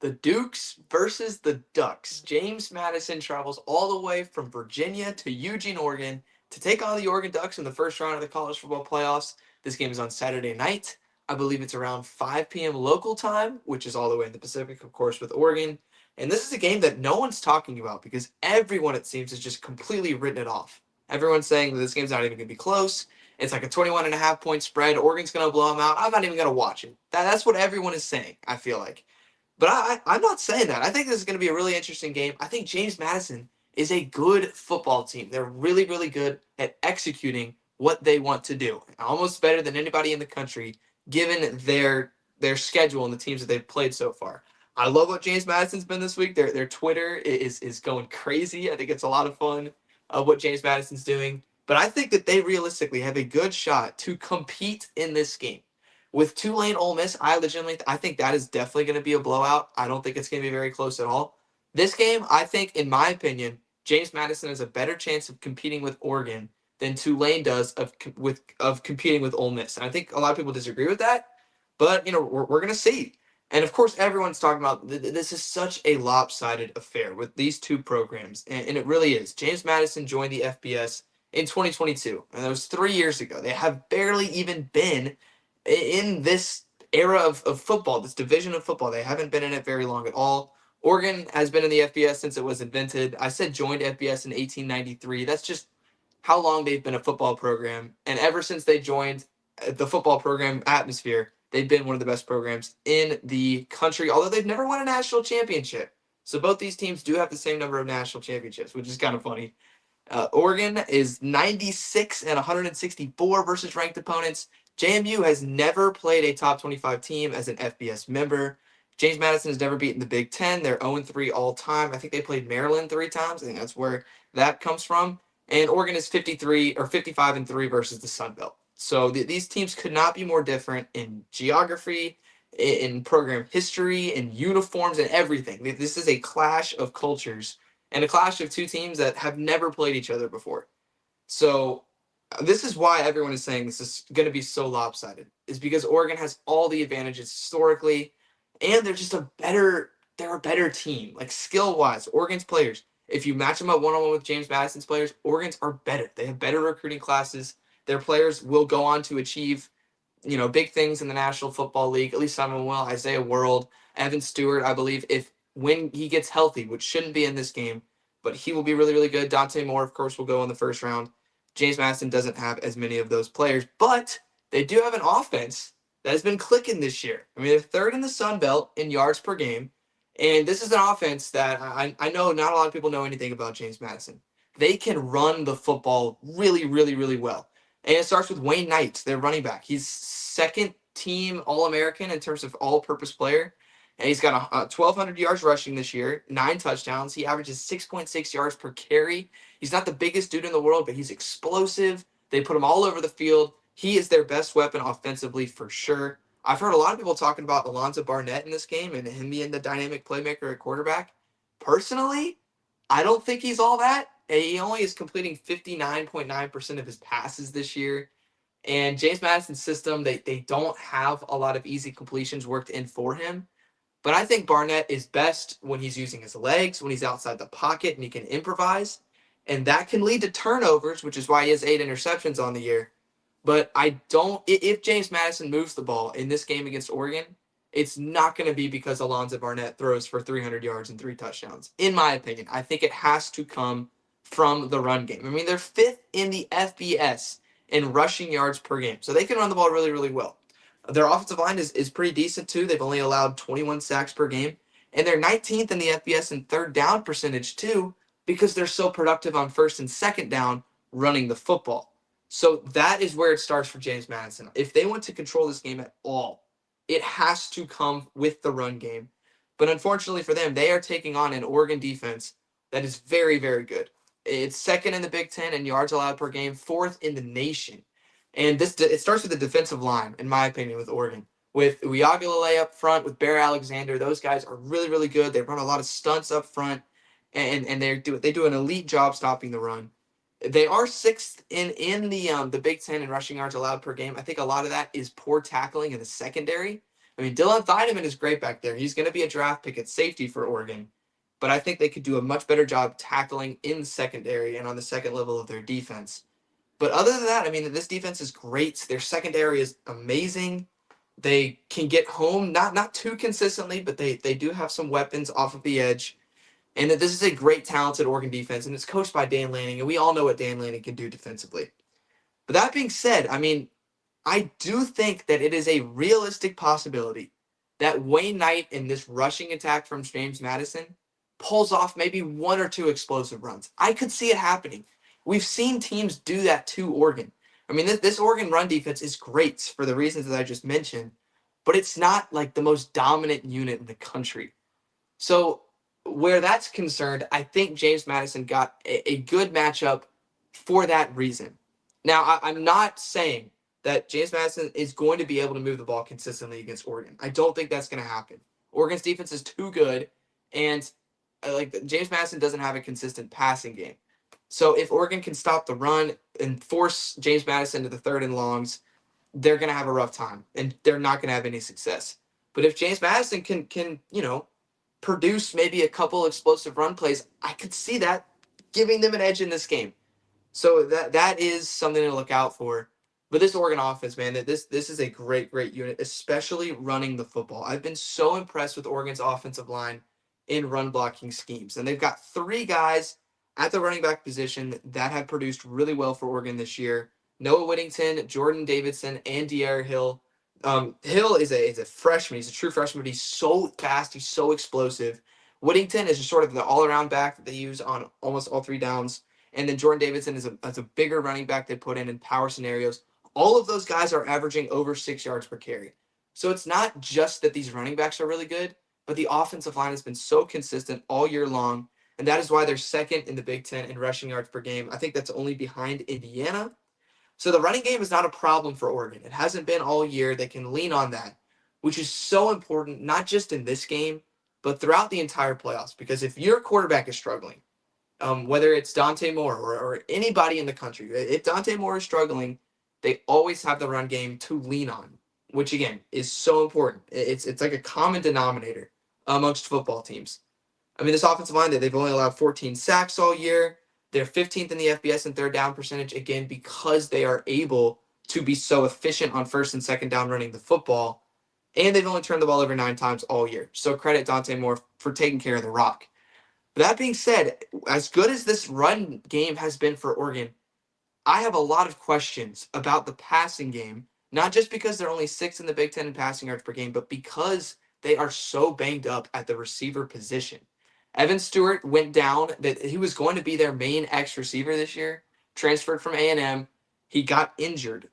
The Dukes versus the Ducks. James Madison travels all the way from Virginia to Eugene, Oregon to take on the Oregon Ducks in the first round of the college football playoffs. This game is on Saturday night. I believe it's around 5 p.m. local time, which is all the way in the Pacific, of course, with Oregon. And this is a game that no one's talking about because everyone, it seems, has just completely written it off. Everyone's saying that this game's not even going to be close. It's like a 21.5 point spread. Oregon's going to blow them out. I'm not even going to watch it. That's what everyone is saying, I feel like. But I'm not saying that. I think this is going to be a really interesting game. I think James Madison is a good football team. They're really, really good at executing what they want to do. Almost better than anybody in the country, given their schedule and the teams that they've played so far. I love what James Madison's been this week. Their Twitter is going crazy. I think it's a lot of fun what James Madison's doing. But I think that they realistically have a good shot to compete in this game. With Tulane Ole Miss, I think that is definitely going to be a blowout. I don't think it's going to be very close at all. This game, I think, in my opinion, James Madison has a better chance of competing with Oregon than Tulane does of competing with Ole Miss. And I think a lot of people disagree with that, but we're going to see. And of course, everyone's talking about this is such a lopsided affair with these two programs, and it really is. James Madison joined the FBS in 2022, and that was 3 years ago. They have barely even been in this era of football, this division of football. They haven't been in it very long at all. Oregon has been in the FBS since it was invented. I said joined FBS in 1893. That's just how long they've been a football program. And ever since they joined the football program atmosphere, they've been one of the best programs in the country, although they've never won a national championship. So both these teams do have the same number of national championships, which is kind of funny. Oregon is 96 and 164 versus ranked opponents. JMU has never played a top 25 team as an FBS member. James Madison has never beaten the Big Ten. They're 0-3 all time. I think they played Maryland 3 times. I think that's where that comes from. And Oregon is 53 or 55-3 versus the Sun Belt. So these teams could not be more different in geography, in program history, in uniforms, and everything. This is a clash of cultures and a clash of two teams that have never played each other before. So this is why everyone is saying this is going to be so lopsided, is because Oregon has all the advantages historically, and they're a better team, like skill wise. Oregon's players, if you match them up one on one with James Madison's players, Oregon's are better. They have better recruiting classes. Their players will go on to achieve, big things in the National Football League. At least some of them will. Isaiah World, Evan Stewart, I believe, if when he gets healthy, which shouldn't be in this game, but he will be really, really good. Dante Moore, of course, will go in the first round. James Madison doesn't have as many of those players, but they do have an offense that has been clicking this year. I mean, they're third in the Sun Belt in yards per game, and this is an offense that I know not a lot of people know anything about James Madison. They can run the football really, really, really well. And it starts with Wayne Knight, their running back. He's second team All-American in terms of all-purpose player. And he's got 1,200 yards rushing this year, 9 touchdowns. He averages 6.6 yards per carry. He's not the biggest dude in the world, but he's explosive. They put him all over the field. He is their best weapon offensively for sure. I've heard a lot of people talking about Alonzo Barnett in this game and him being the dynamic playmaker at quarterback. Personally, I don't think he's all that. He only is completing 59.9% of his passes this year. And James Madison's system, they don't have a lot of easy completions worked in for him. But I think Barnett is best when he's using his legs, when he's outside the pocket and he can improvise. And that can lead to turnovers, which is why he has 8 interceptions on the year. But if James Madison moves the ball in this game against Oregon, it's not going to be because Alonzo Barnett throws for 300 yards and 3 touchdowns. In my opinion, I think it has to come from the run game. I mean, they're fifth in the FBS in rushing yards per game. So they can run the ball really, really well. Their offensive line is pretty decent too. They've only allowed 21 sacks per game. And they're 19th in the FBS in third down percentage too, because they're so productive on first and second down running the football. So that is where it starts for James Madison. If they want to control this game at all, it has to come with the run game. But unfortunately for them, they are taking on an Oregon defense that is very, very good. It's second in the Big Ten in yards allowed per game, fourth in the nation. And it starts with the defensive line, in my opinion, with Oregon. With Uyagalele up front, with Bear Alexander, those guys are really, really good. They run a lot of stunts up front, and they do an elite job stopping the run. They are sixth in the Big Ten in rushing yards allowed per game. I think a lot of that is poor tackling in the secondary. I mean, Dylan Thieneman is great back there. He's going to be a draft pick at safety for Oregon, but I think they could do a much better job tackling in the secondary and on the second level of their defense. But other than that, I mean, this defense is great. Their secondary is amazing. They can get home, not too consistently, but they do have some weapons off of the edge. And that this is a great, talented Oregon defense, and it's coached by Dan Lanning, and we all know what Dan Lanning can do defensively. But that being said, I mean, I do think that it is a realistic possibility that Wayne Knight in this rushing attack from James Madison pulls off maybe one or two explosive runs. I could see it happening. We've seen teams do that to Oregon. I mean, this Oregon run defense is great for the reasons that I just mentioned, but it's not like the most dominant unit in the country. So where that's concerned, I think James Madison got a good matchup for that reason. Now, I'm not saying that James Madison is going to be able to move the ball consistently against Oregon. I don't think that's going to happen. Oregon's defense is too good, and like James Madison doesn't have a consistent passing game. So if Oregon can stop the run and force James Madison to the third and longs, they're going to have a rough time, and they're not going to have any success. But if James Madison can produce maybe a couple explosive run plays, I could see that giving them an edge in this game. So that is something to look out for. But this Oregon offense, man, this is a great unit, especially running the football. I've been so impressed with Oregon's offensive line in run blocking schemes. And they've got three guys at the running back position that have produced really well for Oregon this year. Noah Whittington, Jordan Davidson, and De'Aaron Hill. Hill is a freshman. He's a true freshman, but he's so fast. He's so explosive. Whittington is just sort of the all-around back that they use on almost all three downs. And then Jordan Davidson is a bigger running back they put in power scenarios. All of those guys are averaging over 6 yards per carry. So it's not just that these running backs are really good, but the offensive line has been so consistent all year long. And that is why they're second in the Big Ten in rushing yards per game. I think that's only behind Indiana. So the running game is not a problem for Oregon. It hasn't been all year. They can lean on that, which is so important, not just in this game, but throughout the entire playoffs. Because if your quarterback is struggling, whether it's Dante Moore or anybody in the country, if Dante Moore is struggling, they always have the run game to lean on, which again is so important. It's like a common denominator amongst football teams. I mean, this offensive line, they've only allowed 14 sacks all year. They're 15th in the FBS in third down percentage, again, because they are able to be so efficient on first and second down running the football. And they've only turned the ball over 9 times all year. So credit Dante Moore for taking care of the rock. That being said, as good as this run game has been for Oregon, I have a lot of questions about the passing game, not just because they're only 6th in the Big Ten in passing yards per game, but because they are so banged up at the receiver position. Evan Stewart went down. That he was going to be their main X receiver this year, transferred from A&M. He got injured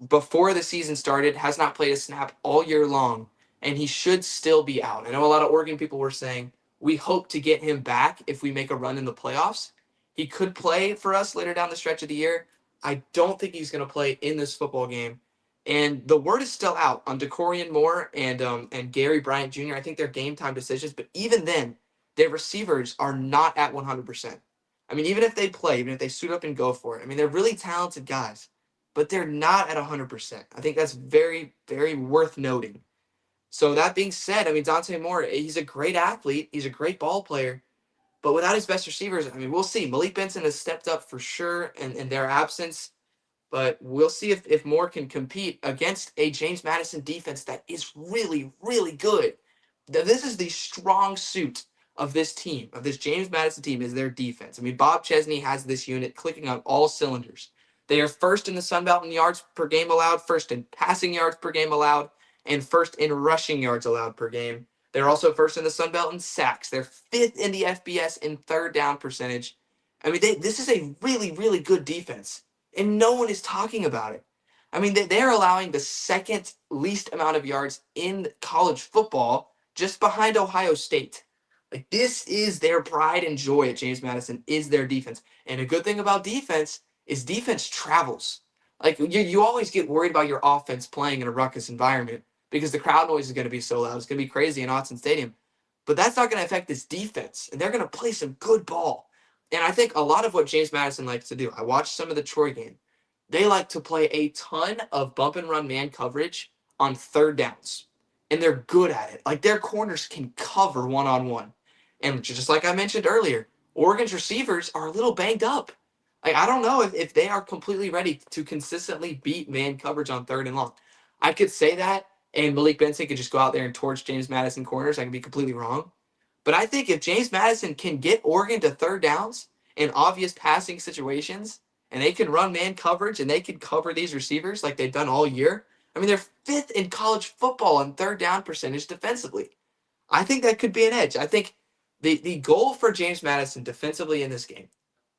before the season started, has not played a snap all year long, and he should still be out. I know a lot of Oregon people were saying, we hope to get him back if we make a run in the playoffs. He could play for us later down the stretch of the year. I don't think he's going to play in this football game. And the word is still out on DeCorian Moore and Gary Bryant Jr. I think they're game time decisions, but even then, their receivers are not at 100%. I mean, even if they play, even if they suit up and go for it, I mean, they're really talented guys, but they're not at 100%. I think that's very, very worth noting. So that being said, I mean, Dante Moore, he's a great athlete. He's a great ball player. But without his best receivers, I mean, we'll see. Malik Benson has stepped up for sure in their absence. But we'll see if Moore can compete against a James Madison defense that is really, really good. This is the strong suit of this team, of this James Madison team, is their defense. I mean, Bob Chesney has this unit clicking on all cylinders. They are first in the Sun Belt in yards per game allowed, first in passing yards per game allowed, and first in rushing yards allowed per game. They're also first in the Sun Belt in sacks. They're fifth in the FBS in third down percentage. I mean, this is a really, really good defense, and no one is talking about it. I mean, they're allowing the second least amount of yards in college football, just behind Ohio State. Like, this is their pride and joy at James Madison, is their defense. And a good thing about defense is defense travels. Like, you always get worried about your offense playing in a ruckus environment because the crowd noise is going to be so loud. It's going to be crazy in Autzen Stadium. But that's not going to affect this defense. And they're going to play some good ball. And I think a lot of what James Madison likes to do, I watched some of the Troy game. They like to play a ton of bump and run man coverage on third downs. and they're good at it. Like their corners can cover one-on-one. And just like I mentioned earlier, Oregon's receivers are a little banged up. Like I don't know if they are completely ready to consistently beat man coverage on third and long. I could say that, and Malik Benson could just go out there and torch James Madison corners. I could be completely wrong. But I think if James Madison can get Oregon to third downs in obvious passing situations, and they can run man coverage and they can cover these receivers like they've done all year, I mean, they're fifth in college football on third down percentage defensively. I think that could be an edge. I think the goal for James Madison defensively in this game,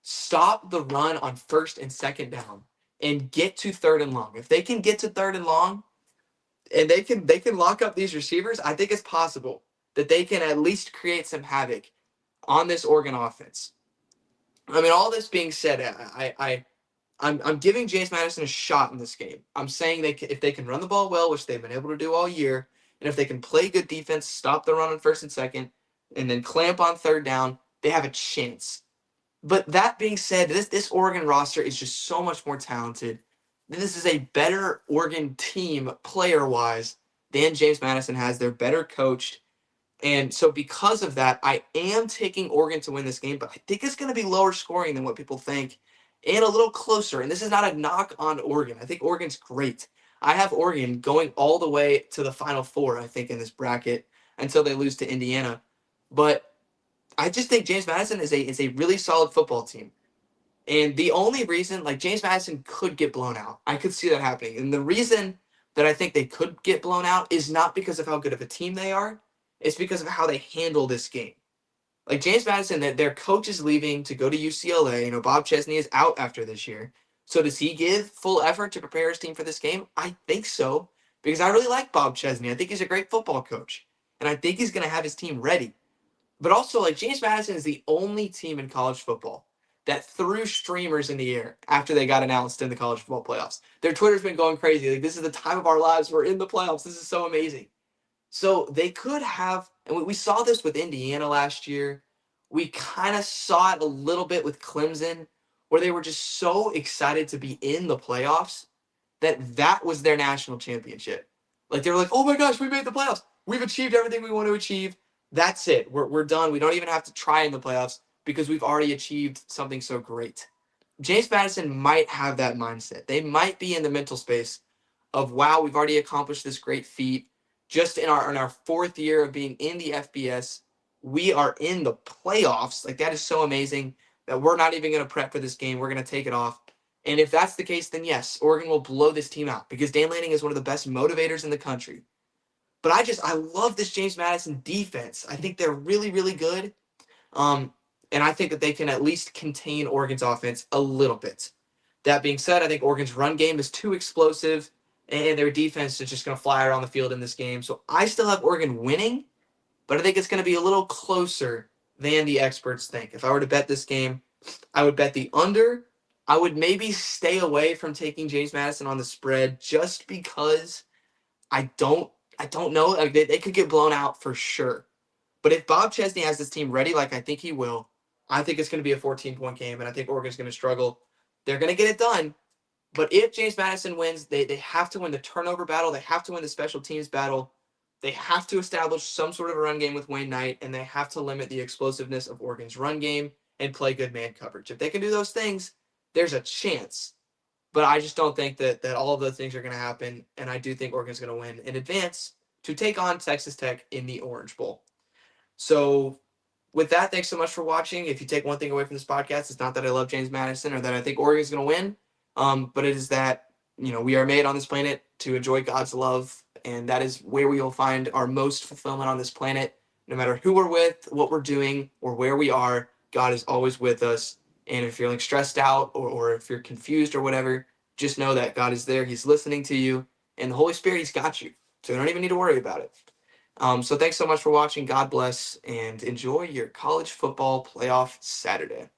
stop the run on first and second down and get to third and long. If they can get to third and long and they can lock up these receivers, I think it's possible that they can at least create some havoc on this Oregon offense. I mean, all this being said, I'm giving James Madison a shot in this game. I'm saying if they can run the ball well, which they've been able to do all year, and if they can play good defense, stop the run on first and second, and then clamp on third down, they have a chance. But that being said, this Oregon roster is just so much more talented. This is a better Oregon team player wise than James Madison has. They're better coached. And so because of that, I am taking Oregon to win this game, but I think it's going to be lower scoring than what people think and a little closer. And this is not a knock on Oregon. I think Oregon's great. I have Oregon going all the way to the Final Four, I think, in this bracket until they lose to Indiana. But I just think James Madison is a really solid football team. And the only reason, like James Madison could get blown out. I could see that happening. And the reason that I think they could get blown out is not because of how good of a team they are. It's because of how they handle this game. Like James Madison, their coach is leaving to go to UCLA. You know, Bob Chesney is out after this year. So does he give full effort to prepare his team for this game? I think so. Because I really like Bob Chesney. I think he's a great football coach. And I think he's going to have his team ready. But also, like James Madison is the only team in college football that threw streamers in the air after they got announced in the college football playoffs. Their Twitter's been going crazy. Like, this is the time of our lives. We're in the playoffs. This is so amazing. So they could have, and we saw this with Indiana last year. We kind of saw it a little bit with Clemson, where they were just so excited to be in the playoffs that was their national championship. Like they were like, oh my gosh, we made the playoffs. We've achieved everything we want to achieve. That's it. We're done. We don't even have to try in the playoffs because we've already achieved something so great. James Madison might have that mindset. They might be in the mental space of, wow, we've already accomplished this great feat. Just in our fourth year of being in the FBS, we are in the playoffs. Like that is so amazing that we're not even going to prep for this game. We're going to take it off. And if that's the case, then yes, Oregon will blow this team out because Dan Lanning is one of the best motivators in the country. But I love this James Madison defense. I think they're really, really good. And I think that they can at least contain Oregon's offense a little bit. That being said, I think Oregon's run game is too explosive, and their defense is just going to fly around the field in this game. So I still have Oregon winning, but I think it's going to be a little closer than the experts think. If I were to bet this game, I would bet the under. I would maybe stay away from taking James Madison on the spread just because I don't know. Like they could get blown out for sure. But if Bob Chesney has this team ready, like I think he will, I think it's going to be a 14-point game, and I think Oregon's going to struggle. They're going to get it done. But if James Madison wins, they have to win the turnover battle. They have to win the special teams battle. They have to establish some sort of a run game with Wayne Knight, and they have to limit the explosiveness of Oregon's run game and play good man coverage. If they can do those things, there's a chance. But I just don't think that all of those things are going to happen, and I do think Oregon's going to win in advance to take on Texas Tech in the Orange Bowl. So with that, thanks so much for watching. If you take one thing away from this podcast, it's not that I love James Madison or that I think Oregon's going to win, but it is that we are made on this planet to enjoy God's love, and that is where we will find our most fulfillment on this planet. No matter who we're with, what we're doing, or where we are, God is always with us. And if you're feeling stressed out or if you're confused or whatever, just know that God is there. He's listening to you, and the Holy Spirit, He's got you. So you don't even need to worry about it. So thanks so much for watching. God bless, and enjoy your college football playoff Saturday.